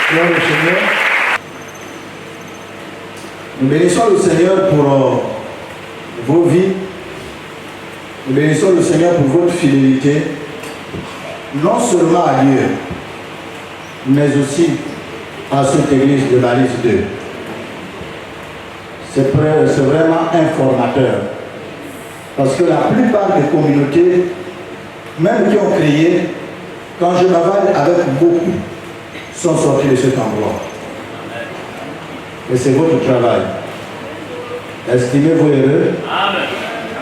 Gloire au Seigneur. Nous bénissons le Seigneur pour vos vies. Nous bénissons le Seigneur pour votre fidélité, non seulement à Dieu, mais aussi à cette église de Balise 2. C'est vraiment informateur. Parce que la plupart des communautés, même qui ont créé, quand je m'avale avec beaucoup, sont sortis de cet endroit. Et c'est votre travail. Estimez-vous heureux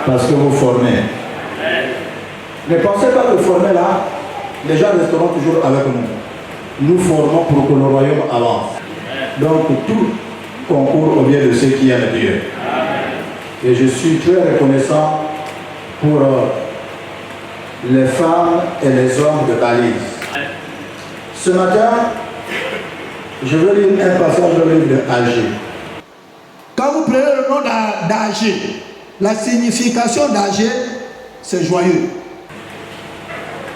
parce que vous formez. Ne pensez pas que former là, les gens resteront toujours avec nous. Nous formons pour que le royaume avance. Donc tout concourt au bien de ceux qui aiment Dieu. Et je suis très reconnaissant pour les femmes et les hommes de Balise. Ce matin, je veux lire un passage du livre de Agé. Quand vous prenez le nom d'Agé, la signification d'Agé, c'est joyeux.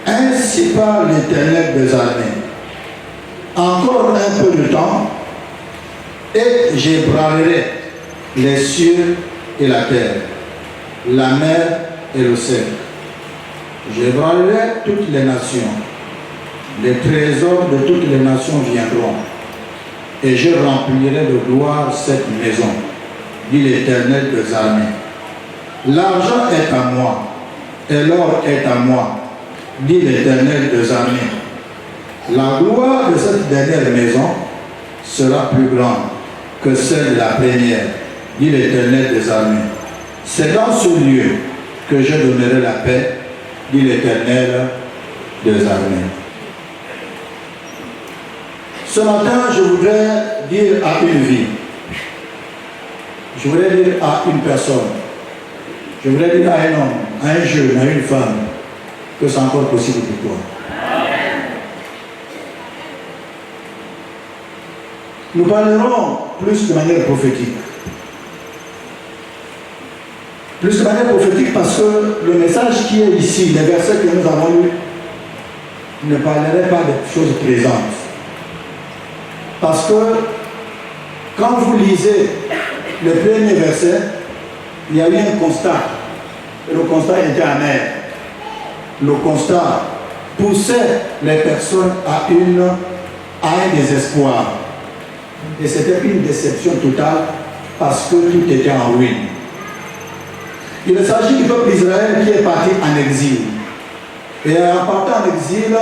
Ainsi parle l'Éternel des armées. Encore un peu de temps, et j'ébranlerai les cieux et la terre, la mer et l'océan. J'ébranlerai toutes les nations. Les trésors de toutes les nations viendront. Et je remplirai de gloire cette maison, dit l'Éternel des armées. L'argent est à moi, et l'or est à moi, dit l'Éternel des armées. La gloire de cette dernière maison sera plus grande que celle de la première, dit l'Éternel des armées. C'est dans ce lieu que je donnerai la paix, dit l'Éternel des armées. Ce matin, je voudrais dire à une vie, je voudrais dire à une personne, je voudrais dire à un homme, à un jeune, à une femme, que c'est encore possible pour toi. Nous parlerons plus de manière prophétique. Plus de manière prophétique parce que le message qui est ici, les versets que nous avons lus, ne parlerait pas de choses présentes. Parce que quand vous lisez le premier verset, il y a eu un constat. Et le constat était amer. Le constat poussait les personnes à un désespoir. Et c'était une déception totale parce que tout était en ruine. Il s'agit du peuple d'Israël qui est parti en exil. Et en partant en exil,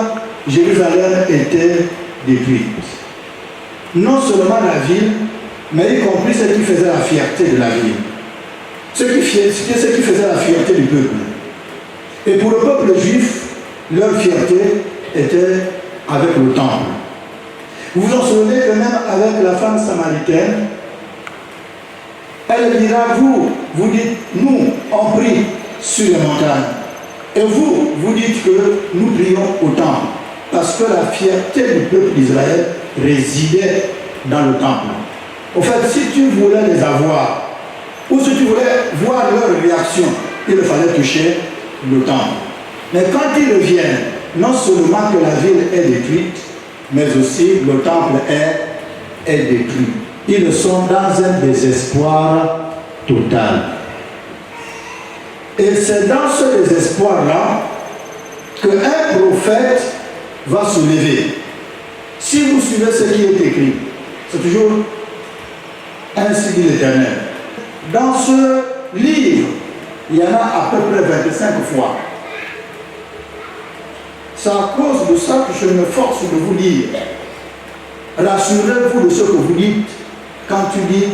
Jérusalem était détruite. Non seulement la ville, mais y compris ce qui faisait la fierté de la ville. Ce qui faisait la fierté du peuple. Et pour le peuple juif, leur fierté était avec le temple. Vous vous en souvenez que même avec la femme samaritaine, elle dira, vous dites, nous, on prie sur les montagnes. Et vous dites que nous prions au temple. Parce que la fierté du peuple d'Israël résidait dans le temple. En fait, si tu voulais les avoir, ou si tu voulais voir leur réaction, il fallait toucher le temple. Mais quand ils reviennent, non seulement que la ville est détruite, mais aussi le temple est détruit. Ils sont dans un désespoir total. Et c'est dans ce désespoir-là qu'un prophète va se lever. Si vous suivez ce qui est écrit, c'est toujours ainsi dit l'Éternel. Dans ce livre, il y en a à peu près 25 fois. C'est à cause de ça que je me force de vous dire. Rassurez-vous de ce que vous dites quand tu dis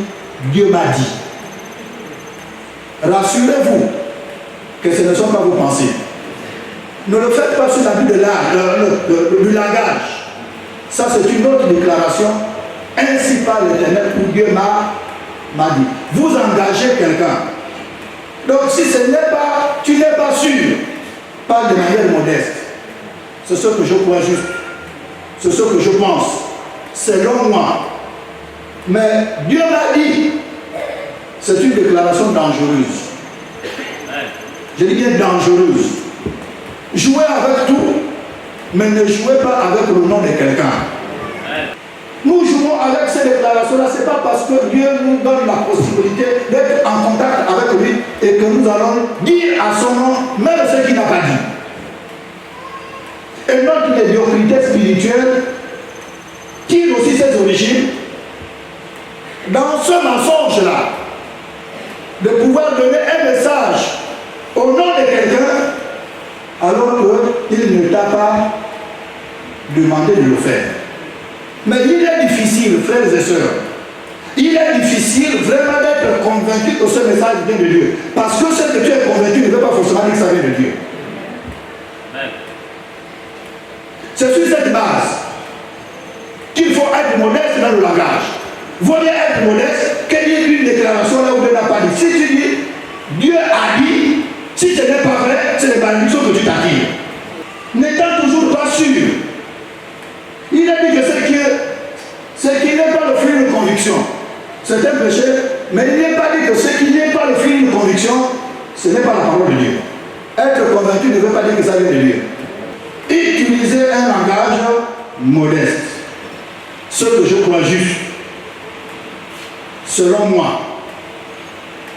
Dieu m'a dit. Rassurez-vous que ce ne sont pas vos pensées. Ne le faites pas sur l'abus du langage. Ça, c'est une autre déclaration. Ainsi parle l'Éternel où Dieu m'a dit. Vous engagez quelqu'un. Donc, si tu n'es pas sûr, parle de manière modeste. C'est ce que je crois juste. C'est ce que je pense. Selon moi. Mais Dieu m'a dit. C'est une déclaration dangereuse. Je dis bien dangereuse. Jouez avec tout, mais ne jouez pas avec le nom de quelqu'un. Nous avec ces déclarations-là, ce n'est pas parce que Dieu nous donne la possibilité d'être en contact avec lui et que nous allons dire à son nom même ce qu'il n'a pas dit. Et notre médiocrité spirituelle tire aussi ses origines dans ce mensonge-là, de pouvoir donner un message au nom de quelqu'un alors qu'il ne t'a pas demandé de le faire. Mais il est difficile, frères et sœurs, il est difficile vraiment d'être convaincu que ce message vient de Dieu. Parce que ce que tu es convaincu ne veut pas forcément dire que ça vient de Dieu. C'est sur cette base qu'il faut être modeste dans le langage. Vaut mieux être modeste que dire une déclaration là où Dieu n'a pas dit. Si tu dis, Dieu a dit, si ce n'est pas vrai, c'est les malédictions que tu t'attires. N'étant toujours pas sûr. Il a dit que ce qui n'est pas le fruit de conviction, c'est un péché, mais il n'est pas dit que ce qui n'est pas le fruit de conviction, ce n'est pas la parole de Dieu. Être convaincu ne veut pas dire que ça vient de Dieu. Utiliser un langage modeste. Ce que je crois juste, selon moi,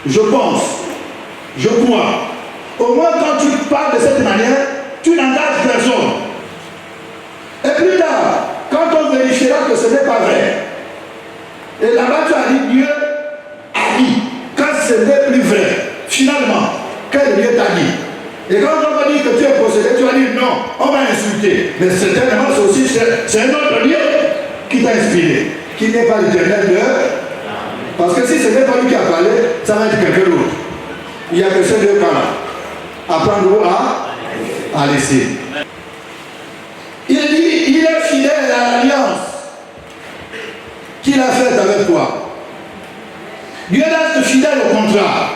je pense, je crois. Au moins quand tu parles de cette manière, tu n'engages personne. Et plus tard, quand on vérifiera que ce n'est pas vrai, et là-bas tu as dit Dieu a dit, quand ce n'est plus vrai, finalement, quel Dieu t'a dit? Et quand on va dire que tu es possédé, tu vas dire non, on va insulter. Mais certainement, c'est un autre Dieu qui t'a inspiré, qui n'est pas l'éternel Dieu. Parce que si ce n'est pas lui qui a parlé, ça va être quelqu'un d'autre. Il n'y a que ces deux cas-là. Apprendre ou à laisser. Il dit, il est fidèle à l'alliance qu'il a faite avec toi. Dieu reste fidèle au contrat.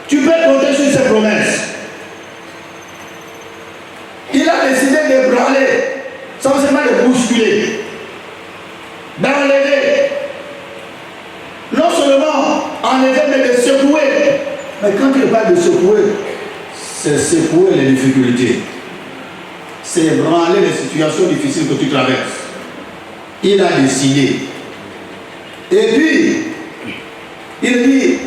Tu peux compter sur ses promesses. Il a décidé d'ébranler, sans seulement de bousculer, d'enlever, non seulement enlever, mais de secouer. Mais quand il parle de secouer, c'est secouer les difficultés. C'est ébranler les situations difficiles que tu traverses. Il a décidé. Et puis, il dit,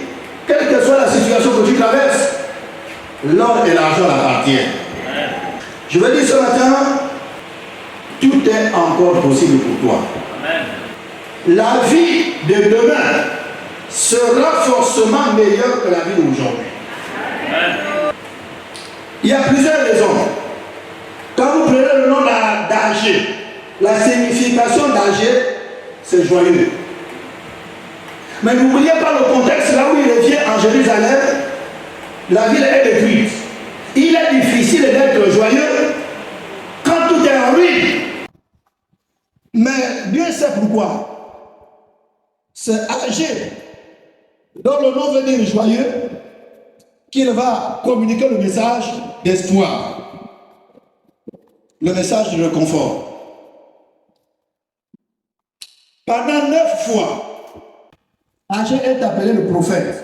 quelle que soit la situation que tu traverses, l'or et l'argent l'appartiennent. Je veux dire ce matin, tout est encore possible pour toi. La vie de demain sera forcément meilleure que la vie d'aujourd'hui. Il y a plusieurs raisons. Quand vous prenez le nom d'Agé, la signification d'Agé, c'est joyeux. Mais n'oubliez pas le contexte, là où il revient en Jérusalem, la ville est détruite. Il est difficile d'être joyeux quand tout est en ruine. Mais Dieu sait pourquoi. C'est Agé, dont le nom veut dire joyeux, qu'il va communiquer le message d'espoir. Le message de réconfort. Pendant 9 fois, Agé est appelé le prophète.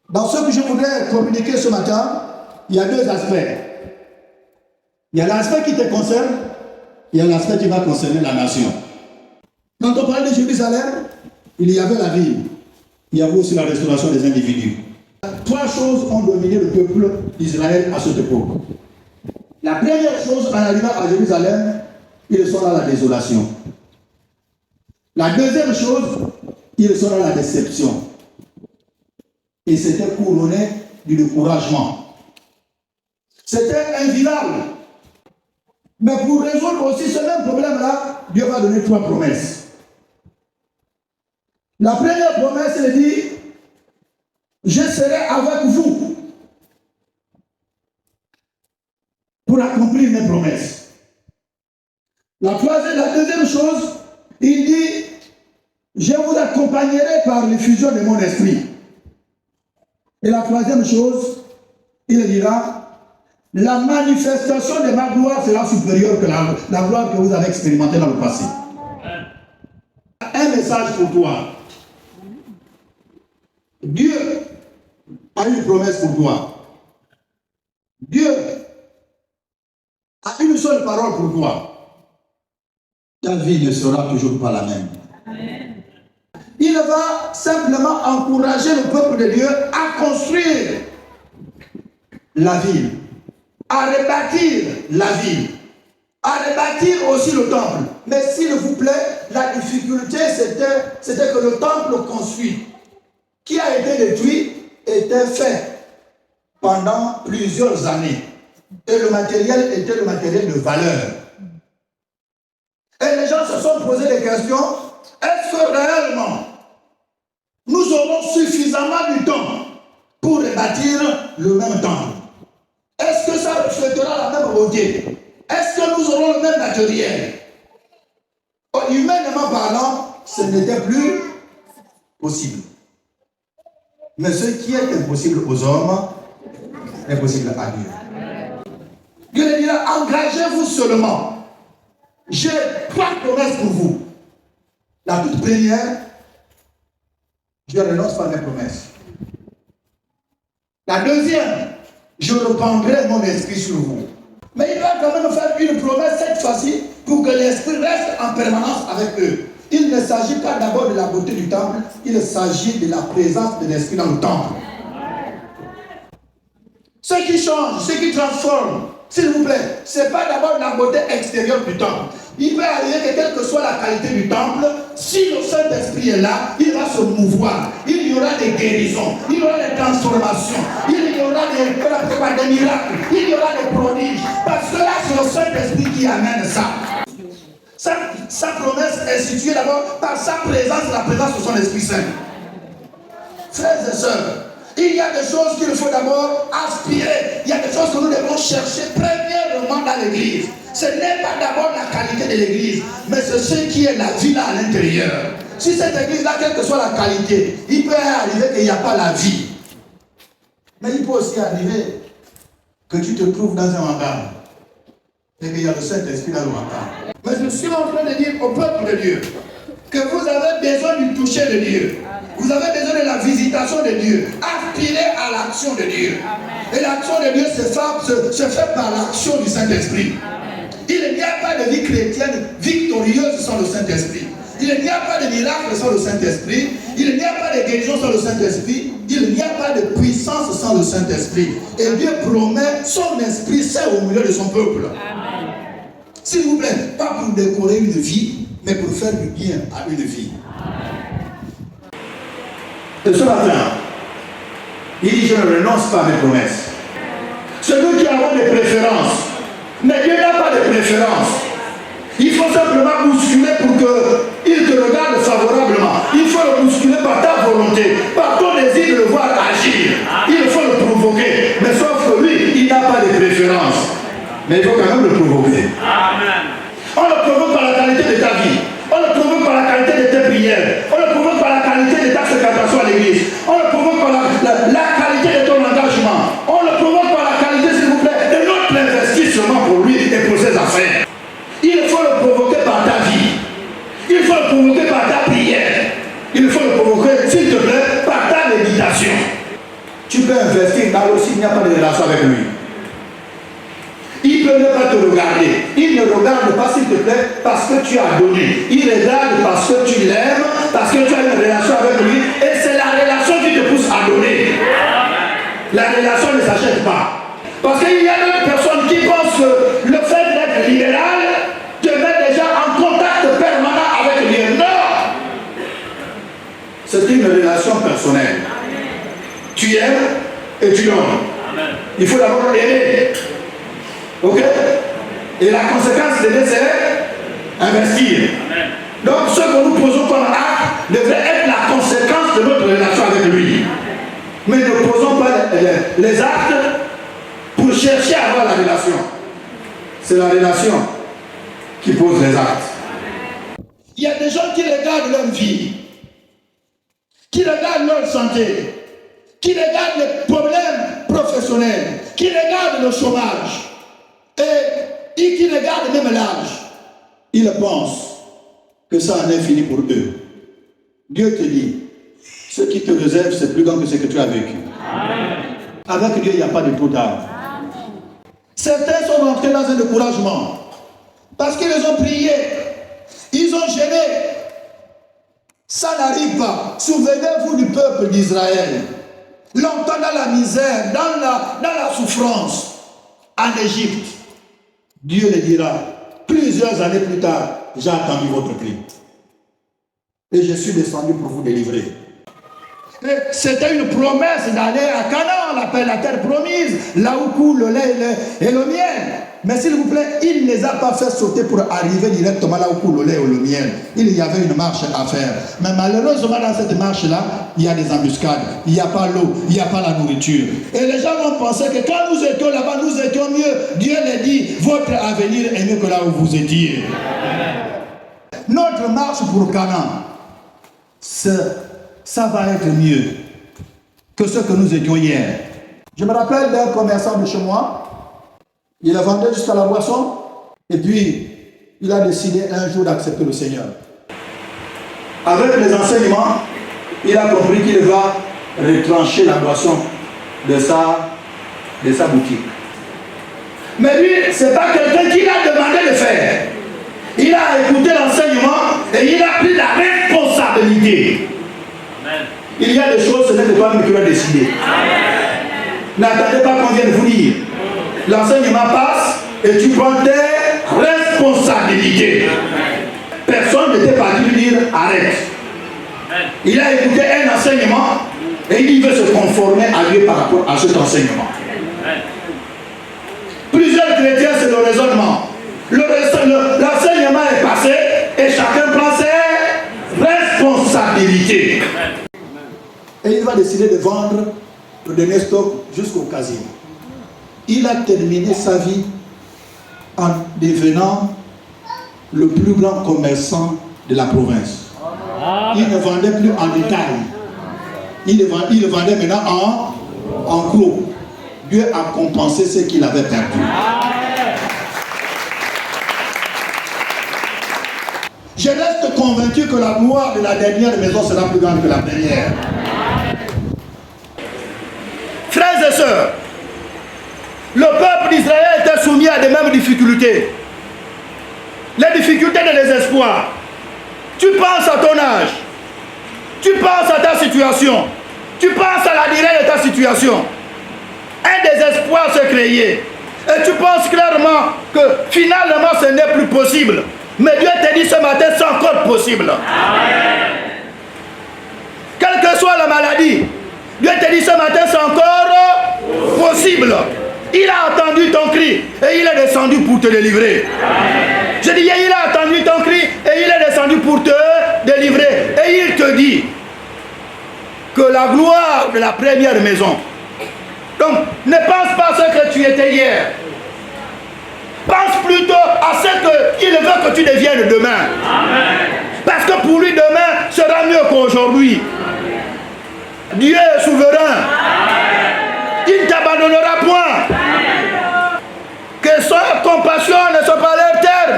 Dans ce que je voudrais communiquer ce matin, il y a deux aspects. Il y a l'aspect qui te concerne, il y a l'aspect qui va concerner la nation. Quand on parle de Jérusalem, il y avait la ville. Il y avait aussi la restauration des individus. 3 choses ont dominé le peuple d'Israël à cette époque. La première chose, en arrivant à Jérusalem, ils sont dans la désolation. La deuxième chose, ils sont dans la déception. Et c'était couronné du découragement. C'était invivable. Mais pour résoudre aussi ce même problème-là, Dieu va donner 3 promesses. La première promesse, il dit, je serai avec vous pour accomplir mes promesses. La deuxième chose, il dit, je vous accompagnerai par l'effusion de mon esprit. Et la troisième chose, il dira, la manifestation de ma gloire sera supérieure que la gloire que vous avez expérimentée dans le passé. Un message pour toi. Dieu a une promesse pour toi. Dieu a une seule parole pour toi. ta vie ne sera toujours pas la même. Il va simplement encourager le peuple de Dieu à construire la ville, à rebâtir la ville, à rebâtir aussi le temple. Mais s'il vous plaît, la difficulté c'était que le temple construit, qui a été détruit, était fait pendant plusieurs années. Et le matériel était le matériel de valeur. Et les gens se sont posé des questions. Est-ce que réellement, nous aurons suffisamment du temps pour rebâtir le même temple? Est-ce que ça reflètera la même beauté? Est-ce que nous aurons le même matériel? Humainement parlant, ce n'était plus possible. Mais ce qui est impossible aux hommes est possible à Dieu. Dieu lui dira, engagez-vous seulement. J'ai 3 promesses pour vous. La toute première, je ne renonce pas à mes promesses. La deuxième, je répandrai mon esprit sur vous. Mais il va quand même faire une promesse cette fois-ci pour que l'esprit reste en permanence avec eux. Il ne s'agit pas d'abord de la beauté du temple, il s'agit de la présence de l'esprit dans le temple. Ce qui change, ce qui transforme, s'il vous plaît, ce n'est pas d'abord la beauté extérieure du temple. Il peut arriver que quelle que soit la qualité du temple, si le Saint-Esprit est là, il va se mouvoir. Il y aura des guérisons, il y aura des transformations, il y aura des miracles, il y aura des prodiges. Parce que là, c'est le Saint-Esprit qui amène ça. Sa promesse est située d'abord par sa présence, la présence de son Esprit Saint. Frères et sœurs, il y a des choses qu'il faut d'abord aspirer. Il y a des choses que nous devons chercher premièrement dans l'église. Ce n'est pas d'abord la qualité de l'église, mais c'est ce qui est la vie là à l'intérieur. Si cette église-là, quelle que soit la qualité, il peut arriver qu'il n'y a pas la vie. Mais il peut aussi arriver que tu te trouves dans un hangar et qu'il y a le Saint-Esprit dans le hangar. Mais je suis en train de dire au peuple de Dieu que vous avez besoin du toucher de Dieu. Vous avez besoin de la visitation de Dieu. Aspirez à l'action de Dieu. Et l'action de Dieu se fait par l'action du Saint-Esprit. Il n'y a pas de vie chrétienne victorieuse sans le Saint-Esprit. Il n'y a pas de miracle sans le Saint-Esprit. Il n'y a pas de guérison sans le Saint-Esprit. Il n'y a pas de puissance sans le Saint-Esprit. Et Dieu promet son Esprit Saint au milieu de son peuple. S'il vous plaît, pas pour décorer une vie, mais pour faire du bien à une vie. Et ce matin, il dit, je ne renonce pas à mes promesses. Celui qui a des préférences, mais Dieu n'a pas de préférence. Il faut simplement bousculer pour qu'il te regarde favorablement. Il faut le bousculer par ta volonté, par ton désir de le voir agir. Il faut le provoquer. Mais sauf que lui, il n'a pas de préférence. Mais il faut quand même le provoquer. Amen. On le provoque par la qualité de ta vie. On le provoque par la qualité de tes prières. On le provoque par la qualité de ta fréquentation à l'église. On le provoque par la qualité de ton engagement. On le provoque par la qualité, s'il vous plaît, de notre investissement pour lui et pour ses affaires. Il faut le provoquer par ta vie. Il faut le provoquer par ta prière. Il faut le provoquer, s'il te plaît, par ta méditation. Tu peux investir dans le s'il n'y a pas de relation avec lui. Il ne peut pas te regarder. Il ne regarde pas, s'il te plaît, parce que tu as donné. Il regarde parce que tu l'aimes, parce que tu as une relation avec lui. Et c'est la relation qui te pousse à donner. La relation ne s'achète pas. Parce qu'il y a d'autres personnes qui pensent que le fait d'être libéral te met déjà en contact permanent avec Dieu. Non! C'est une relation personnelle. Tu aimes et tu donnes. Il faut d'abord aimer. Ok? Et la conséquence de c'est investir. Amen. Donc ce que nous posons comme acte devrait être la conséquence de notre relation avec lui. Mais ne posons pas les actes pour chercher à avoir la relation. C'est la relation qui pose les actes. Il y a des gens qui regardent leur vie, qui regardent leur santé, qui regardent les problèmes professionnels, qui regardent le chômage. Et qui regardent même l'âge, ils pensent que ça en est fini pour eux. Dieu te dit, ce qui te réserve, c'est plus grand que ce que tu as vécu. Amen. Avec Dieu, il n'y a pas de trop tard. Certains sont rentrés dans un découragement parce qu'ils ont prié. Ils ont gêné. Ça n'arrive pas. Souvenez-vous du peuple d'Israël. Longtemps dans la misère, dans la souffrance, en Égypte. Dieu le dira, plusieurs années plus tard, j'ai entendu votre cri. Et je suis descendu pour vous délivrer. C'était une promesse d'aller à Canaan, on l'appelle la terre promise, là où coule le lait et le miel. Mais s'il vous plaît, il ne les a pas fait sauter pour arriver directement là où coule le lait et le miel. Il y avait une marche à faire. Mais malheureusement, dans cette marche-là, il y a des embuscades, il n'y a pas l'eau, il n'y a pas la nourriture. Et les gens vont penser que quand nous étions là-bas, nous étions mieux. Dieu les dit, votre avenir est mieux que là où vous étiez. Notre marche pour Canaan, ça va être mieux que ce que nous étions hier. Je me rappelle d'un commerçant de chez moi. Il a vendu jusqu'à la boisson. Et puis, il a décidé un jour d'accepter le Seigneur. Avec les enseignements, il a compris qu'il va retrancher la boisson de sa boutique. Mais lui, ce n'est pas quelqu'un qui l'a demandé de faire. Il a écouté l'enseignement et il a pris la responsabilité. Amen. Il y a des choses, ce n'est pas toi qui vas décider. N'attendez pas qu'on vienne vous dire. L'enseignement passe et tu prends tes responsabilités. Personne n'était parti lui dire arrête. Il a écouté un enseignement et il veut se conformer à Dieu par rapport à cet enseignement. Plusieurs chrétiens, c'est le raisonnement. L'enseignement est passé et chacun prend ses responsabilités. Et il va décider de vendre le dernier stock jusqu'au casino. Il a terminé sa vie en devenant le plus grand commerçant de la province. Il ne vendait plus en détail. Il le vendait maintenant en gros. Dieu a compensé ce qu'il avait perdu. Je reste convaincu que la gloire de la dernière maison sera plus grande que la première. Frères et sœurs, le peuple d'Israël était soumis à des mêmes difficultés. Les difficultés de désespoir. Tu penses à ton âge. Tu penses à ta situation. Tu penses à la durée de ta situation. Un désespoir se créait. Et tu penses clairement que finalement ce n'est plus possible. Mais Dieu te dit ce matin, c'est encore possible. Amen. Quelle que soit la maladie, Dieu te dit ce matin, c'est encore possible. Il a entendu ton cri et il est descendu pour te délivrer. Amen. Je dis, il a entendu ton cri et il est descendu pour te délivrer. Et il te dit que la gloire de la première maison. Donc, ne pense pas à ce que tu étais hier. Pense plutôt à ce qu'il veut que tu deviennes demain. Amen. Parce que pour lui, demain sera mieux qu'aujourd'hui. Dieu est souverain. Amen. Il ne t'abandonnera point. Amen. Que sa compassion ne soit pas leur terme.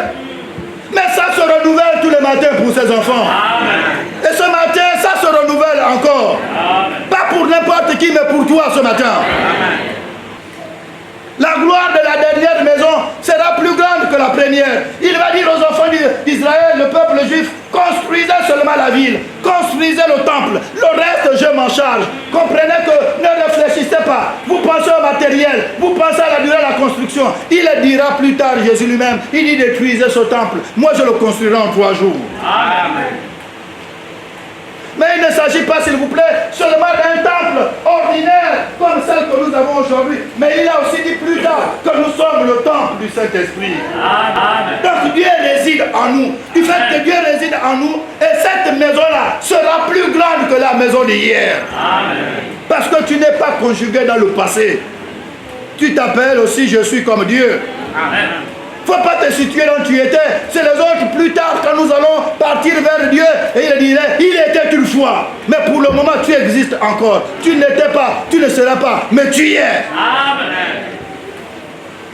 Mais ça se renouvelle tous les matins pour ses enfants. Amen. Et ce matin, ça se renouvelle encore. Amen. Pas pour n'importe qui, mais pour toi ce matin. Amen. La gloire de la dernière maison sera plus grande que la première. Il va dire aux enfants d'Israël, le peuple juif, construisez seulement la ville, construisez le temple, le reste je m'en charge. Comprenez que ne réfléchissez pas, vous pensez au matériel, vous pensez à la durée de la construction. Il le dira plus tard, Jésus lui-même, il dit détruisez ce temple, moi je le construirai en 3 jours. Amen. Mais il ne s'agit pas, s'il vous plaît, seulement d'un temple ordinaire comme celle que nous avons aujourd'hui. Mais il a aussi dit plus tard que nous sommes le temple du Saint-Esprit. Donc Dieu réside en nous. Du fait que Dieu réside en nous, et cette maison-là sera plus grande que la maison d'hier. Parce que tu n'es pas conjugué dans le passé. Tu t'appelles aussi je suis comme Dieu. Amen. Il ne faut pas te situer là où tu étais. C'est les autres plus tard quand nous allons partir vers Dieu. Et il dirait, il était une fois. Mais pour le moment tu existes encore. Tu n'étais pas, tu ne seras pas, mais tu y es. Amen.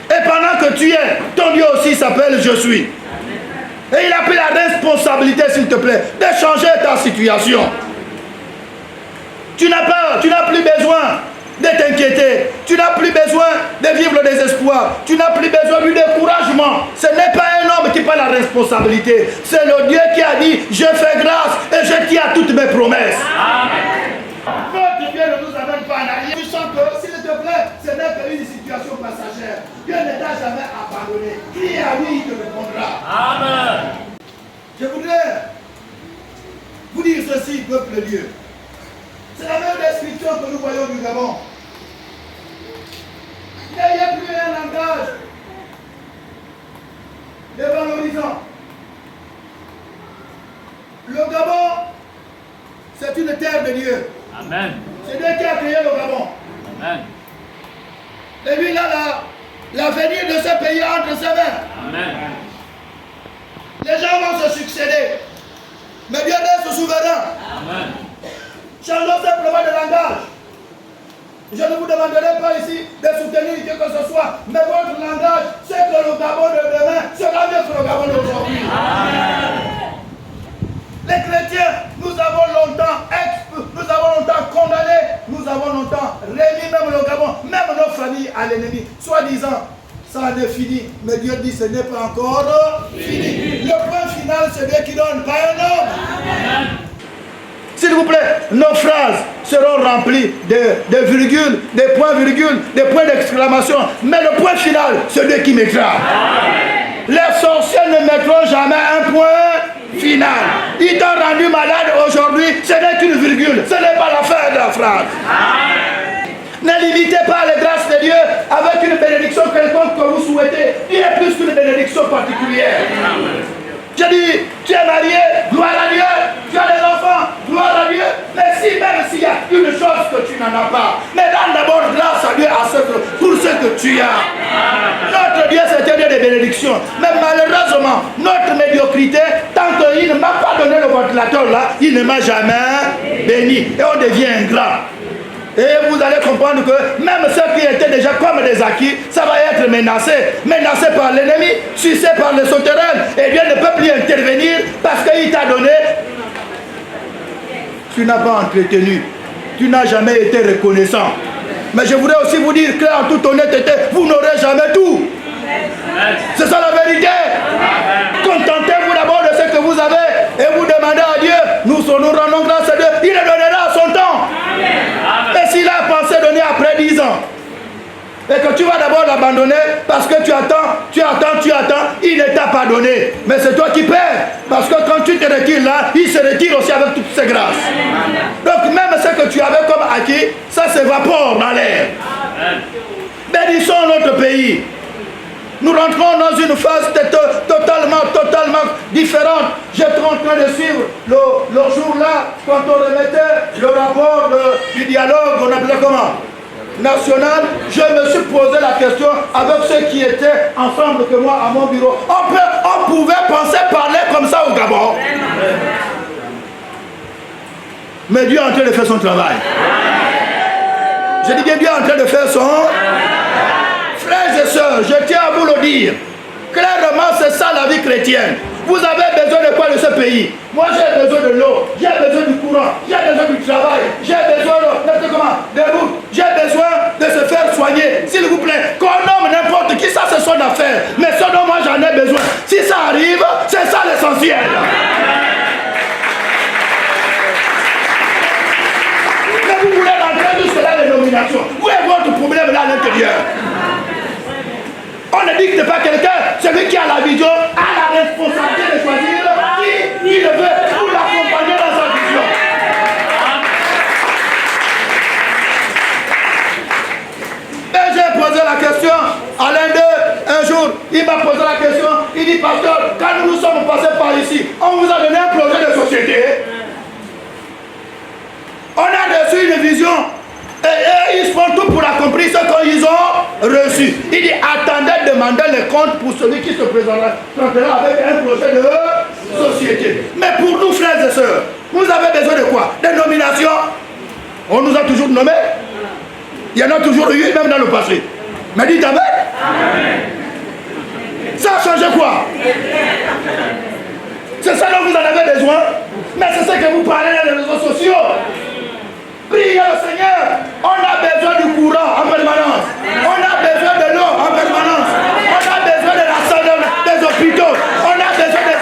Et pendant que tu y es, ton Dieu aussi s'appelle je suis. Et il a pris la responsabilité, s'il te plaît, de changer ta situation. Tu n'as plus besoin de t'inquiéter. Tu n'as plus besoin de vivre le désespoir. Tu n'as plus besoin du découragement. Ce n'est pas un homme qui prend la responsabilité. responsabilité. C'est le Dieu qui a dit, je fais grâce et je tiens à toutes mes promesses. Notre Dieu ne nous amène pas en arrière. Tu sens que, s'il te plaît, ce n'est qu'une situation passagère. Dieu ne t'a jamais abandonné. Crie à lui, il te répondra. Amen. Je voudrais vous dire ceci, peuple de Dieu. C'est la même description que nous voyons du Gabon. Il n'y a plus un langage devant l'horizon. Le Gabon, c'est une terre de Dieu. Amen. C'est Dieu qui a créé le Gabon. Amen. Et lui, il a l'avenir de ce pays entre ses mains. Amen. Les gens vont se succéder. Mais Dieu reste souverain. Amen. Changeons simplement de langage. Je ne vous demanderai pas ici de soutenir qui que ce soit, mais votre langage, c'est que le Gabon de demain sera mieux que le Gabon d'aujourd'hui. Les chrétiens, nous avons longtemps condamné, nous avons longtemps remis même le Gabon, même nos familles à l'ennemi, soi-disant, ça en est fini. Mais Dieu dit, ce n'est pas encore fini. Le point final, c'est Dieu qui donne, pas un homme. Amen. S'il vous plaît, nos phrases seront remplies de virgules, des points-virgules, des points d'exclamation. Mais le point final, c'est Dieu qui mettra. Les sorciers ne mettront jamais un point final. Ils t'ont rendu malade aujourd'hui, ce n'est qu'une virgule. Ce n'est pas la fin de la phrase. Ne limitez pas les grâces de Dieu avec une bénédiction quelconque que vous souhaitez. Il y a plus qu'une bénédiction particulière. Je dis, tu es marié, gloire à Dieu. Tu as des enfants, gloire à Dieu. Mais si, même s'il y a une chose que tu n'en as pas, mais rends d'abord grâce à Dieu pour ce que tu as. Notre Dieu, c'est un Dieu de bénédiction. Mais malheureusement, notre médiocrité, tant qu'il ne m'a pas donné le ventilateur là, il ne m'a jamais béni. Et on devient ingrat. Et vous allez comprendre que même ceux qui étaient déjà comme des acquis, ça va être menacé par l'ennemi, sucé par les sauterelles, et Dieu ne peut plus intervenir parce qu'il t'a donné. Tu n'as pas entretenu, tu n'as jamais été reconnaissant. Mais je voudrais aussi vous dire que en toute honnêteté, vous n'aurez jamais tout. C'est ça la vérité. Contentez-vous d'abord de ce que vous avez et vous demandez à Dieu, nous rendons grâce à Dieu, il le donnera à son temps. Et s'il a pensé donner après 10 ans, et que tu vas d'abord l'abandonner parce que tu attends, il ne t'a pas donné. Mais c'est toi qui perds. Parce que quand tu te retires là, il se retire aussi avec toutes ses grâces. Donc même ce que tu avais comme acquis, ça s'évapore dans l'air. Bénissons notre pays. Nous rentrons dans une phase totalement différente. J'étais en train de suivre le jour là, quand on remettait le rapport du dialogue, on appelait comment? National. Je me suis posé la question avec ceux qui étaient ensemble que moi à mon bureau. On pouvait penser parler comme ça au Gabon. Mais Dieu est en train de faire son travail. Je dis bien Dieu est en train de faire son... Frères et sœurs, je tiens à vous le dire. Clairement, c'est ça la vie chrétienne. Vous avez besoin de quoi de ce pays? Moi, j'ai besoin de l'eau, j'ai besoin du courant, j'ai besoin du travail, j'ai besoin de routes, j'ai besoin de se faire soigner. S'il vous plaît, qu'on nomme n'importe qui, ça c'est son affaire. Mais ce dont moi j'en ai besoin, si ça arrive, c'est ça l'essentiel. Mais vous voulez rentrer jusque là les nominations. Où est votre problème là à l'intérieur? On ne dicte pas quelqu'un, celui qui a la vision a la responsabilité de choisir qui il veut pour l'accompagner dans sa vision. Et j'ai posé la question à l'un d'eux un jour, il m'a posé la question, il dit pasteur, quand nous sommes passés par ici, on vous a donné un projet de société. On a reçu une vision. Et ils font tout pour accomplir ce qu'ils ont reçu. Il dit, attendez, demandez les comptes pour celui qui se présentera avec un projet de société. Mais pour nous, frères et sœurs, vous avez besoin de quoi? Des nominations. On nous a toujours nommés. Il y en a toujours eu, même dans le passé. Mais dites amen. Ça a changé quoi? C'est ça dont vous en avez besoin. Mais c'est ça que vous parlez dans les réseaux sociaux. Priez le Seigneur. On a besoin du courant en permanence. On a besoin de l'eau en permanence. On a besoin de la santé des hôpitaux. On a besoin de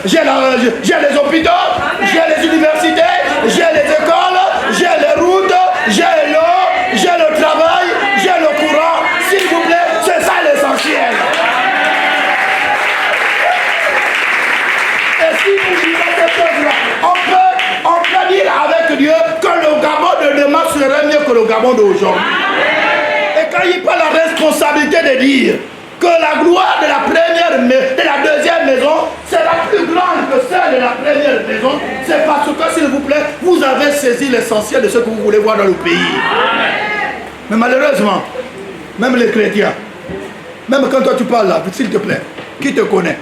j'ai les hôpitaux, j'ai les universités, j'ai les écoles, j'ai les routes, j'ai l'eau, j'ai le travail, j'ai le courant. S'il vous plaît, c'est ça l'essentiel. Et si vous vivez cette chose-là, on peut dire avec Dieu que le Gabon de demain serait mieux que le Gabon d'aujourd'hui. Et quand il prend la responsabilité de dire que la gloire de la deuxième maison sera plus grande que celle de la première maison, c'est parce que, s'il vous plaît, vous avez saisi l'essentiel de ce que vous voulez voir dans le pays. Mais malheureusement, même les chrétiens, même quand toi tu parles là, s'il te plaît, qui te connaît?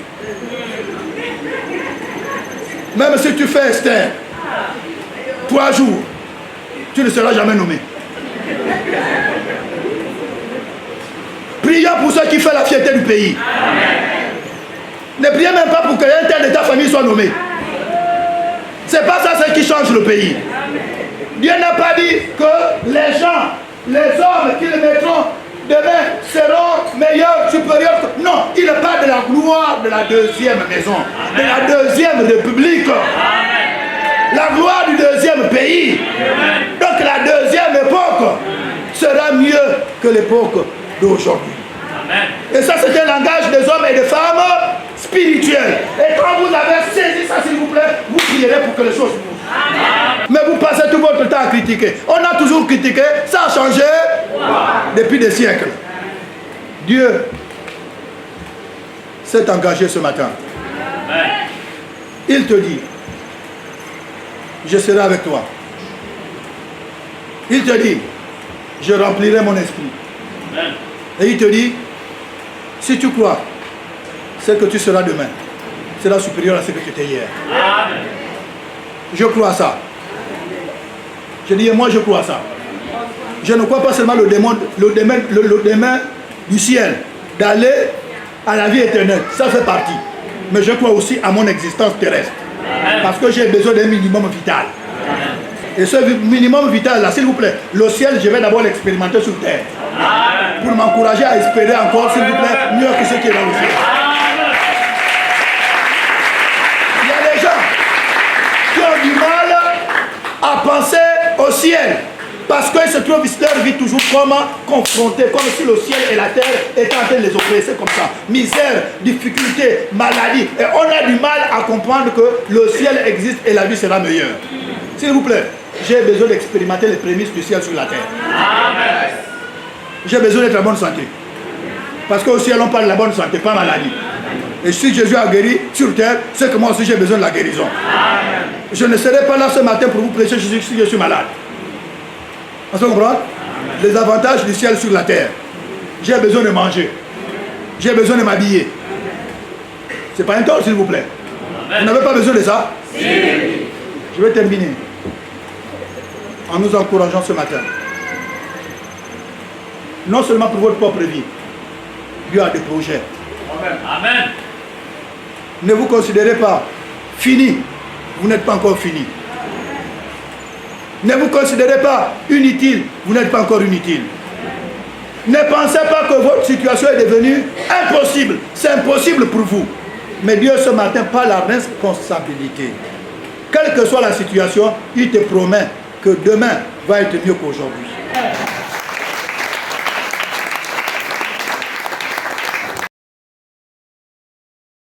Même si tu fais Esther, 3 jours, tu ne seras jamais nommé. Prions pour ceux qui font la fierté du pays. Ne priez même pas pour qu'un tel de ta famille soit nommé. C'est pas ça ce qui change le pays. Dieu n'a pas dit que les gens, les hommes qui le mettront demain seront meilleurs, supérieurs. Non, il parle de la gloire de la deuxième maison, de la deuxième république. La gloire du deuxième pays. Donc la deuxième époque sera mieux que l'époque d'aujourd'hui. Et ça, c'est un langage des hommes et des femmes spirituels. Et quand vous avez saisi ça, s'il vous plaît, vous prierez pour que les choses bougent. Mais vous passez tout votre temps à critiquer. On a toujours critiqué, ça a changé depuis des siècles. Dieu s'est engagé ce matin. Il te dit, je serai avec toi. Il te dit, je remplirai mon esprit. Et il te dit, si tu crois, ce que tu seras demain sera supérieur à ce que tu étais hier. Amen. Je crois à ça. Je dis, moi je crois à ça. Je ne crois pas seulement le demain du ciel, d'aller à la vie éternelle. Ça fait partie. Mais je crois aussi à mon existence terrestre. Amen. Parce que j'ai besoin d'un minimum vital. Et ce minimum vital là, s'il vous plaît, le ciel, je vais d'abord l'expérimenter sur terre. Pour m'encourager à espérer encore, s'il vous plaît, mieux que ce qui est dans le ciel. Il y a des gens qui ont du mal à penser au ciel parce qu'ils se trouvent leur vie toujours comme confrontés, comme si le ciel et la terre étaient en train de les oppresser comme ça. Misère, difficulté, maladie. Et on a du mal à comprendre que le ciel existe et la vie sera meilleure. S'il vous plaît, j'ai besoin d'expérimenter les prémices du ciel sur la terre. Amen. J'ai besoin d'être en bonne santé. Parce qu'au ciel, on parle de la bonne santé, pas maladie. Et si Jésus a guéri sur terre, c'est que moi aussi j'ai besoin de la guérison. Amen. Je ne serai pas là ce matin pour vous prêcher Jésus si je suis malade. Vous comprenez? Les avantages du ciel sur la terre. J'ai besoin de manger. J'ai besoin de m'habiller. C'est pas un tort, s'il vous plaît. Amen. Vous n'avez pas besoin de ça? Si. Je vais terminer en nous encourageant ce matin. Non seulement pour votre propre vie, Dieu a des projets. Amen. Ne vous considérez pas fini, vous n'êtes pas encore fini. Ne vous considérez pas inutile, vous n'êtes pas encore inutile. Ne pensez pas que votre situation est devenue impossible. C'est impossible pour vous. Mais Dieu ce matin prend la responsabilité. Quelle que soit la situation, il te promet que demain va être mieux qu'aujourd'hui.